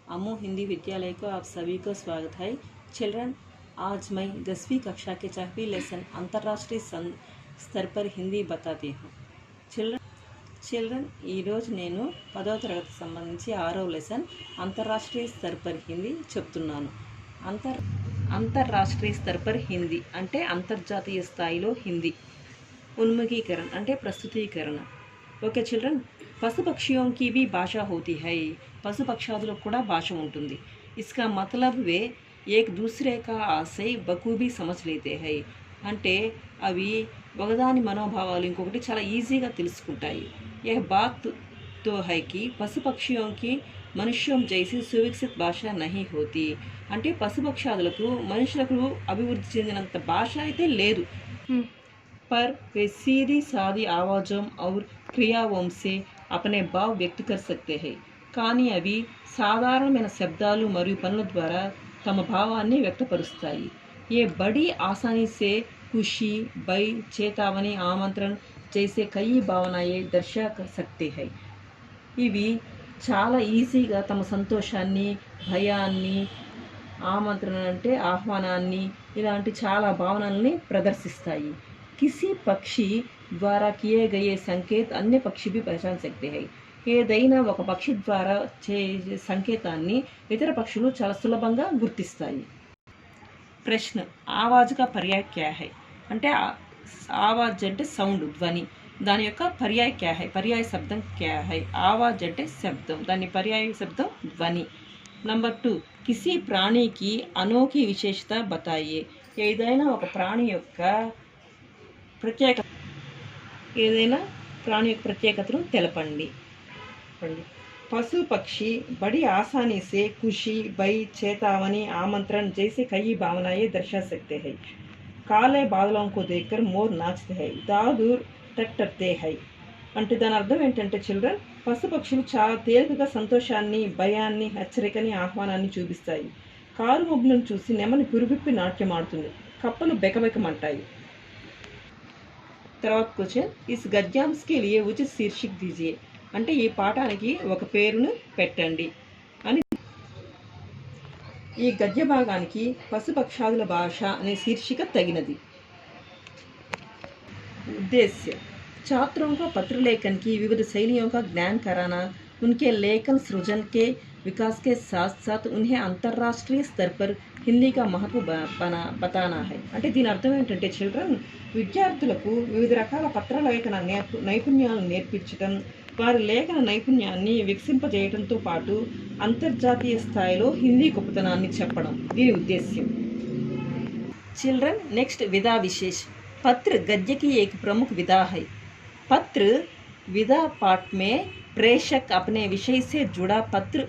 अमो हिंदी विद्यालय को आप सभी को स्वागत है। चिल्ड्रन, आज मैं 10वीं कक्षा के 4वीं लेसन अंतर्राष्ट्रीय स्तर पर हिंदी बताती हूँ। చిల్డ్రన్ ఈరోజు నేను 10వ తరగతి సంబంధించి 6వ లెసన్ అంతర్రాష్ట్రీయ స్థర్ పర్ హిందీ చెప్తున్నాను. అంతర్రాష్ట్రీయ స్థర్ పర్ హిందీ అంటే అంతర్జాతీయ స్థాయిలో హిందీ. उन्मुखीकरण అంటే ప్రస్తుతీకరణ. ఓకే చిల్డ్రన్, పశుపక్షిयों की भी भाषा होती है. పశుపక్షాదులకు కూడా భాష ఉంటుంది. इसका मतलब वे एक दूसरे का आशय बखूबी समझ लेते हैं. అంటే అవి ఒకదాని మనోభావాలు ఇంకొకటి చాలా ఈజీగా తెలుసుకుంటాయి. यह बात तो है कि పశుపక్షిयों की మనుష్యం జైసి సువికసిత భాష नहीं होती. అంటే పశుపక్షాదులకు మనుషులకు అభివృద్ధి చెందినంత భాష అయితే లేదు. पर वे सीधी सादी आवाज़ों और क्रियाओं से अपने भाव व्यक्त कर सकते हैं. కానీ అవి సాధారణమైన శబ్దాలు మరియు పనుల ద్వారా తమ భావాన్ని వ్యక్తపరుస్తాయి. ये बड़ी आसानी से खुशी, भय, चेतावनी, आमंत्रण जैसे कई भावनाएं दर्शा सकते हैं. ఇవి చాలా ఈజీగా తమ సంతోషాన్ని, భయాన్ని, ఆమంత్రణ అంటే ఆహ్వానాన్ని, ఇలాంటి చాలా భావనల్ని ప్రదర్శిస్తాయి. किसी పక్షి ద్వారా किए गए संकेत अन्य पक्षी भी पहचान सकते हैं. ఏదైనా ఒక పక్షి ద్వారా చేసే సంకేతాన్ని ఇతర పక్షులు చాలా సులభంగా గుర్తిస్తాయి. ప్రశ్న, ఆవాజ్ కా పర్యాయ క్యా హై అంటే ఆవాజ్ అంటే సౌండ్, ధ్వని. దాని యొక్క పర్యాయ క్యా హై, పర్యాయ శబ్దం క్యా హై. ఆవాజ్ అంటే శబ్దం, దాని పర్యాయ శబ్దం ధ్వని. నంబర్ 2, కిసి ప్రాణికి అనోఖీ విశేషత బతాయే. ఏదైనా ఒక ప్రాణి యొక్క ప్రత్యేకతను తెలపండి. पशु पक्षी बड़ी आसानी से खुशी, भय, चेतावनी, आमंत्रण जैसे कई भावनाएं दर्शा सकते हैं. काले बादलों को देखकर मोर नाचते हैं, दादूर टट्टते हैं. అంటే దాని అర్థం ఏంటంటే చిల్డ్రన్, పశుపక్షులు చాలా తేలికగా సంతోషాన్ని, భయాన్ని, హెచ్చరికని, ఆహ్వానాన్ని చూపిస్తాయి. కారు మబ్బులను చూసి నెమలి పురువిప్పి నాట్యం ఆడుతుంది, కప్పలు బెకబెకమంటాయి. తర్వాత క్వశ్చన్, ఇస్ గద్యాంశ్ కే లియే ఉచిత శీర్షిక దీజియే. అంటే ఈ పాఠానికి ఒక పేరును పెట్టండి అని. ఈ గద్య భాగానికి పశుపక్షాదుల భాష అనే శీర్షిక తగినది. उद्देश्य, छात्रों को पत्र लेखन की विविध शैलियों का ज्ञान कराना, उनके लेखन सृजन के विकास के साथ साथ उन्हें अंतर्राष्ट्रीय स्तर पर హిందీ का महत्व बताना है. అంటే దీని అర్థం ఏంటంటే చిల్డ్రన్, విద్యార్థులకు వివిధ రకాల పత్రలేఖన నైపుణ్యాలను నేర్పించడం, వారి లేఖన నైపుణ్యాన్ని వికసింపజేయడంతో పాటు అంతర్జాతీయ స్థాయిలో హిందీ గొప్పతనాన్ని చెప్పడం దీని ఉద్దేశ్యం. చిల్డ్రన్, నెక్స్ట్ విधा विशेष. पत्र गद्य की एक प्रमुख विधा है. पत्र विधा पाठ में प्रेषक अपने विषय से जुड़ा पत्र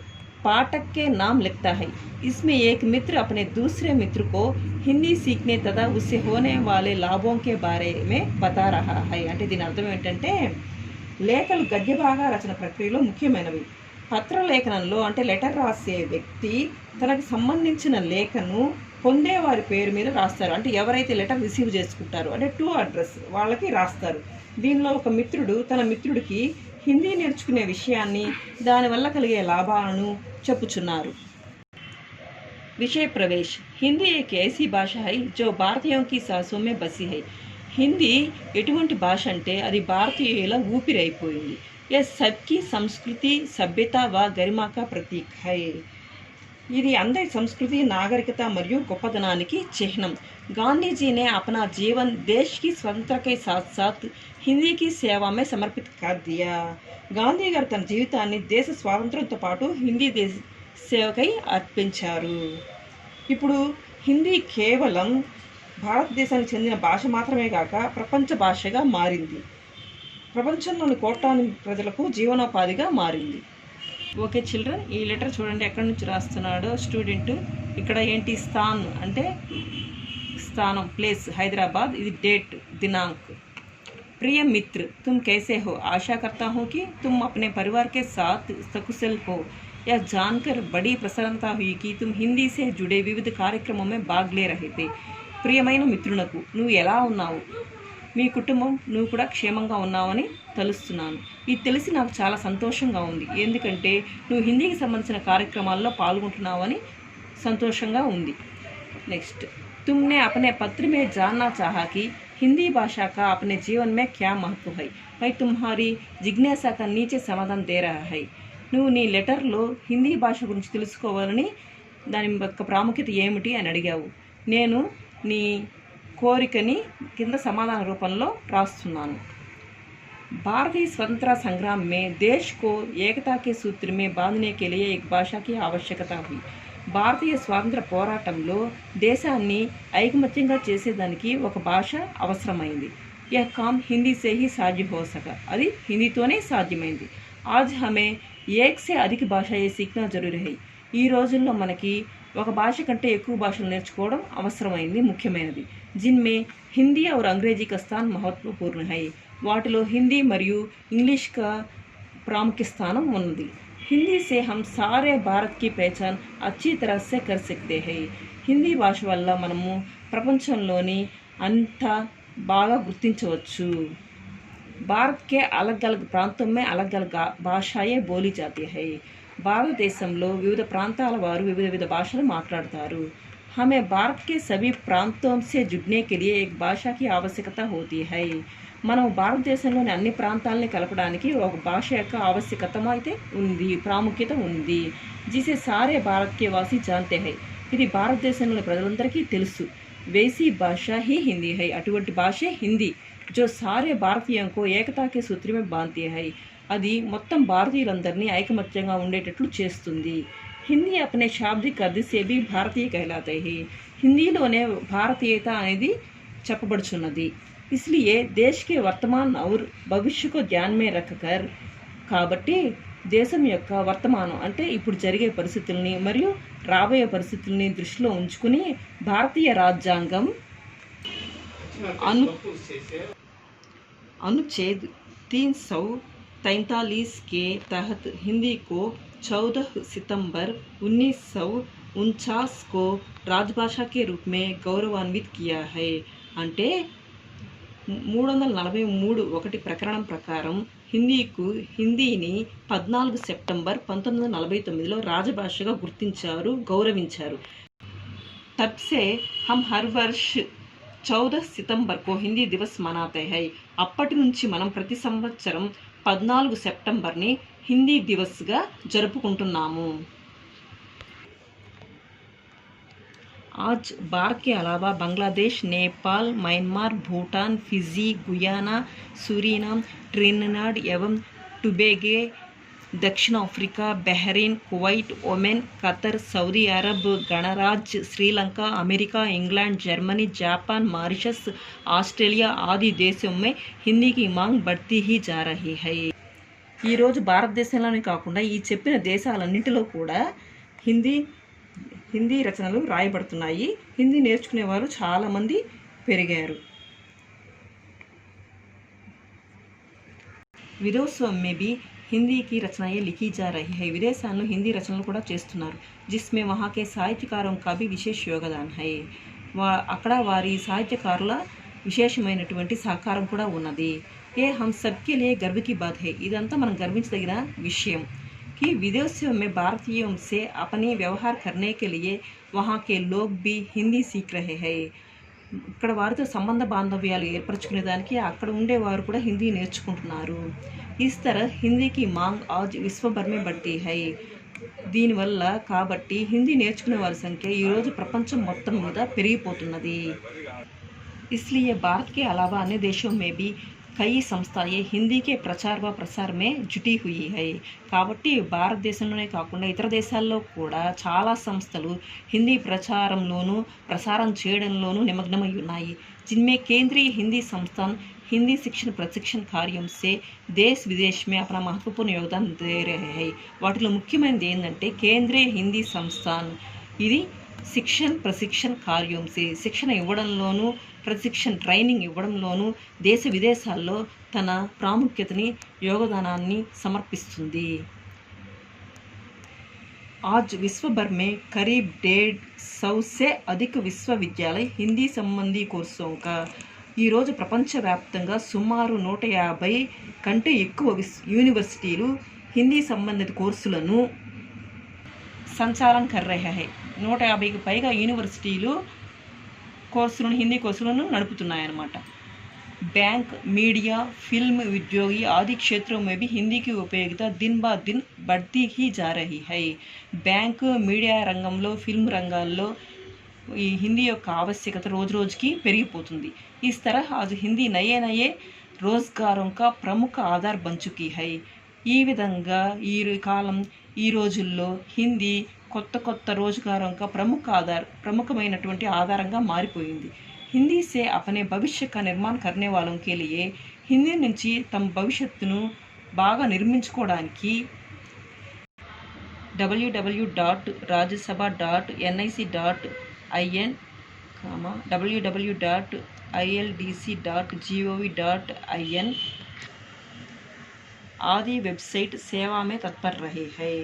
पाठक के नाम लिखता है. इसमें एक मित्र अपने दूसरे मित्र को हिंदी सीखने तथा उससे होने वाले लाभों के बारे में बता रहा है. అంటే దీని అర్థం ఏంటంటే, లేఖలు గద్య భాగా రచన ప్రక్రియలో ముఖ్యమైనవి. పత్రలేఖనంలో అంటే లెటర్ రాసే వ్యక్తి తనకు సంబంధించిన లేఖను పొందే వారి పేరు మీద రాస్తారు. అంటే ఎవరైతే లెటర్ రిసీవ్ చేసుకుంటారో అంటే టు అడ్రస్ వాళ్ళకి రాస్తారు. దీనిలో ఒక మిత్రుడు తన మిత్రుడికి హిందీ నేర్చుకునే విషయాన్ని, దానివల్ల కలిగే లాభాలను చెప్పుచున్నారు. విషయ ప్రవేశ్. హిందీ एक ऐसी भाषा है जो भारतीयों की सांसों में बसी है. హిందీ ఎటువంటి భాష అంటే అది భారతీయుల ఊపిరైపోయింది. ये सबकी संस्कृति, सभ्यता व गरिमा का प्रतीक है. ఇది అందరి సంస్కృతి, నాగరికత మరియు గొప్పదనానికి చిహ్నం. गांधी ने अपना जीवन देश की स्वतंत्रता के साथ साथ हिंदी की सेवा में समर्पित कर दिया. గాంధీ గారు తన జీవితాన్ని దేశ స్వాతంత్రంతో పాటు హిందీ దేశ సేవకై అర్పించారు. ఇప్పుడు హిందీ కేవలం భారతదేశానికి చెందిన భాష మాత్రమే కాక ప్రపంచ భాషగా మారింది. ప్రపంచంలోని కోట్లాది ప్రజలకు జీవనోపాధిగా మారింది. ఓకే చిల్డ్రన్, ఈ లెటర్ చూడండి ఎక్కడి నుంచి రాస్తున్నాడో స్టూడెంట్. ఇక్కడ ఏంటి, స్థాన్ అంటే స్థానం, ప్లేస్ హైదరాబాద్, ఇది డేట్ दिनांक. प्रिय मित्र, तुम कैसे हो? आशा करता हूँ कि तुम अपने परिवार के साथ सकुशल हो. यह जानकर बड़ी प्रसन्नता हुई कि तुम हिंदी से जुड़े विविध कार्यक्रमों में भाग ले रहे थे. ప్రియమైన మిత్రులకు, నువ్వు ఎలా ఉన్నావు? మీ కుటుంబం నువ్వు కూడా క్షేమంగా ఉన్నావని తలుస్తున్నాను. ఇది తెలిసి నాకు చాలా సంతోషంగా ఉంది. ఎందుకంటే నువ్వు హిందీకి సంబంధించిన కార్యక్రమాల్లో పాల్గొంటున్నావని సంతోషంగా ఉంది. నెక్స్ట్, तुमने अपने पत्र में जानना चाहा कि हिंदी भाषा का अपने जीवन में क्या महत्व है. मैं तुम्हारी जिज्ञासा का नीचे समाधान दे रहा है. నువ్వు నీ లెటర్లో హిందీ భాష గురించి తెలుసుకోవాలని దాని యొక్క ప్రాముఖ్యత ఏమిటి అని అడిగావు. నేను నీ కోరికని కింద సమాధాన రూపంలో రాస్తున్నాను. भारतीय स्वतंत्रता संग्राम में देश को एकता के सूत्र में बांधने के लिए एक भाषा की आवश्यकता हुई. భారతీయ స్వాతంత్ర పోరాటంలో దేశాన్ని ఐకమత్యంగా చేసేదానికి ఒక భాష అవసరమైంది. యహ్ కామ్ హిందీ సే హీ సాధ్య హో సకా. అది హిందీతోనే సాధ్యమైంది. ఆజ్ హమే ఏక్ సే అధిక భాషయే సీఖ్నా జరూరీ హై. ఈ రోజుల్లో మనకి ఒక భాష కంటే ఎక్కువ భాషలు నేర్చుకోవడం అవసరమైంది, ముఖ్యమైనది. జిన్మే హిందీ और अंग्रेजी का स्थान महत्वपूर्ण है. వాటిలో హిందీ మరియు ఇంగ్లీష్ కా ప్రాముఖ్య స్థానం ఉన్నది. हिंदी से हम सारे भारत की पहचान अच्छी तरह से कर सकते हैं. హిందీ భాష వల్ల మనము ప్రపంచంలోని అంత బాగా గుర్తించవచ్చు. భారత్ కే అలగ్ అలగ్ ప్రాంతం మే అలగ్ అలగ్ భాషాయే బోలి జాతీ హై. భారతదేశంలో వివిధ ప్రాంతాల వారు వివిధ భాషలు మాట్లాడతారు. हमें भारत के सभी प्रांतों से जुड़ने के लिए एक भाषा की आवश्यकता होती है. మనం భారతదేశంలోని అన్ని ప్రాంతాలని కలపడానికి ఒక భాష యొక్క ఆవశ్యకత అయితే ఉంది, ప్రాముఖ్యత ఉంది. జిసే సారే భారత్ కే వాసి జాన్తే హై. ఇది భారతదేశంలోని ప్రజలందరికీ తెలుసు. వేసీ భాష హీ హిందీ హై. అటువంటి భాషే హిందీ. జో సారే భారతీయం కో ఏకతా కే సూత్ర మే బాంధతే హై. అది మొత్తం భారతీయులందరినీ ఐకమత్యంగా ఉండేటట్లు చేస్తుంది. హిందీ అప్నే శాబ్దిక అర్థ సే భీ భారతీయ कहलाते हैं. హిందీలోనే భారతీయత అనేది చెప్పబడుచున్నది. इसलिए देश के वर्तमान और भविष्य को ध्यान में रखकर, కాబట్టి దేశం యొక్క వర్తమానం అంటే ఇప్పుడు జరిగే పరిస్థితుల్ని మరియు రాబోయే పరిస్థితుల్ని దృష్టిలో ఉంచుకుని భారతీయ రాజ్యాంగం अनुच्छेद 343 के तहत हिंदी को 14 सितंबर 1949 को राजभाषा के रूप में गौरवान्वित किया है. అంటే 343 ప్రకరణం ప్రకారం హిందీని 14 సెప్టెంబర్ 1949లో రాజభాషగా గుర్తించారు, గౌరవించారు. तब से हम हर वर्ष 14 सितंबर को हिंदी दिवस मनाते हैं. అప్పటి నుంచి మనం ప్రతి సంవత్సరం 14 సెప్టెంబర్ని హిందీ దివస్గా జరుపుకుంటున్నాము. आज भारत के अलावा Bangladesh, Nepal, Myanmar, Bhutan, Fiji, Guyana, Suriname, Trinidad एवं टोबैगो, दक्षिण Africa, Bahrain, Kuwait, Oman, Qatar, Saudi Arab गणराज्य, Sri Lanka, America, England, Germany, Japan, Mauritius, Australia आदि देशों में हिंदी की मांग बढ़ती ही जा रही है. ఈరోజు భారతదేశంలోనే కాకుండా ఈ చెప్పిన దేశాలన్నింటిలో కూడా హిందీ రచనలు రాయబడుతున్నాయి. హిందీ నేర్చుకునేవారు చాలామంది పెరిగారు. విదేశోं में भी हिंदी की रचनाएं लिखी जा रही है. విదేశాల్లో హిందీ రచనలు కూడా చేస్తున్నారు. जिसमें वहाँ के साहित्यकारों का भी विशेष योगदान है. అక్కడ వారి సాహిత్యకారుల విశేషమైనటువంటి సహకారం కూడా ఉన్నది. ये हम सबके लिए गर्व की बात है. ఇదంతా మనం గర్వించదగిన విషయం. कि विदेशों में भारतीयों से अपने व्यवहार करने के लिए वहाँ के लोग भी हिंदी सीख रहे हैं. ఇక్కడ వారితో సంబంధ బాంధవ్యాలు ఏర్పరచుకునే దానికి అక్కడ ఉండేవారు కూడా హిందీ నేర్చుకుంటున్నారు. इस तरह हिंदी की मांग आज विश्व भर में बढ़ती है. దీనివల్ల కాబట్టి హిందీ నేర్చుకునే వారి సంఖ్య ఈరోజు ప్రపంచం మొత్తం మీద పెరిగిపోతున్నది. इसलिए भारत के अलावा अन्य देशों में भी कई సంస్థాయే హిందీ के प्रचार व प्रसार में जुटी हुई है. కాబట్టి భారతదేశంలోనే కాకుండా ఇతర దేశాల్లో కూడా చాలా సంస్థలు హిందీ ప్రచారంలోనూ ప్రసారం చేయడంలోనూ నిమగ్నమై ఉన్నాయి. जिनमें केंद्रीय हिंदी संस्थान हिंदी शिक्षण प्रशिक्षण कार्यों से देश विदेश में अपना महत्वपूर्ण योगदान दे रहे हैं. వాటిలో ముఖ్యమైనది ఏంటంటే కేంద్రీయ హిందీ సంస్థాన్. ఇది శిక్షణ ప్రశిక్షణ కార్యం శిక్షణ ఇవ్వడంలోనూ ప్రశిక్షణ ట్రైనింగ్ ఇవ్వడంలోనూ దేశ విదేశాల్లో తన ప్రాముఖ్యతని योगदानाన్ని సమర్పిస్తుంది. आज विश्व भर में करीब 150 से अधिक विश्वविद्यालय हिंदी संबंधी कोर्सों का. ఈరోజు ప్రపంచవ్యాప్తంగా సుమారు 150 కంటే ఎక్కువ యూనివర్సిటీలు హిందీ సంబంధిత కోర్సులను సంచాలన కర్ రహే హై. 150కి పైగా యూనివర్సిటీలు హిందీ కోర్సులను నడుపుతున్నాయన్నమాట. बैंक, मीडिया, फिल्म, उद्योगी आदि क्षेत्रों में भी हिंदी की उपयोगिता दिन ब दिन बढ़ती ही जा रही है. बैंक, मीडिया రంగంలో, ఫిల్మ్ రంగాల్లో ఈ హిందీ యొక్క ఆవశ్యకత రోజు రోజుకి పెరిగిపోతుంది. इस तरह आज हिंदी नए नए रोजगारों का प्रमुख आधार बन चुकी है. ఈ విధంగా ఈ రోజుల్లో హిందీ కొత్త కొత్త रोजगारों का ప్రముఖమైనటువంటి ఆధారంగా మారిపోయింది. हिंदी से अपने भविष्य का निर्माण करने वालों के लिए హిందీ నుంచి తమ భవిష్యత్తును బాగా నిర్మించుకోవడానికి www.rajyasabha.nic.in, www.ildc.gov.in आदि वेबसाइट सेवा में तत्पर रहे हैं.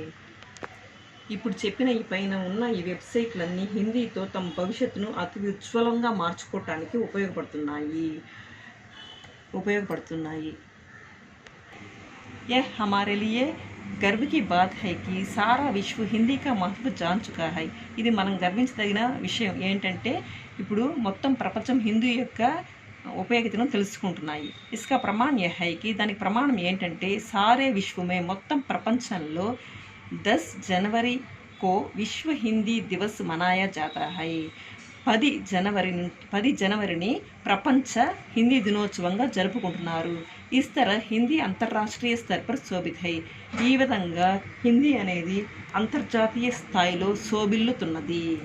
ఇప్పుడు చెప్పిన ఈ పైన ఉన్న ఈ వెబ్సైట్లన్నీ హిందీతో తమ భవిష్యత్తును అతి ఉజ్వలంగా మార్చుకోవటానికి ఉపయోగపడుతున్నాయి. यह हमारे लिए गर्व की बात है कि सारा विश्व हिंदी का महत्व जान चुका है. ఇది మనం గర్వించదగిన విషయం ఏంటంటే ఇప్పుడు మొత్తం ప్రపంచం హిందీ యొక్క ఉపయోగితను తెలుసుకుంటున్నాయి. इसका प्रमाण यह है कि దానికి ప్రమాణం ఏంటంటే सारे विश्व में మొత్తం ప్రపంచంలో 10 जनवरी को विश्व हिंदी दिवस मनाया जाता है. 10 जनवरी प्रपंच हिंदी दिनोत्सवंगा जरुपुकुंటున్నారు. इस तरह हिंदी अंतर्राष्ट्रीय स्तर पर शोभित है. ఈ విధంగా హిందీ అనేది అంతర్జాతీయ స్థాయిలో శోభిల్లుతున్నది.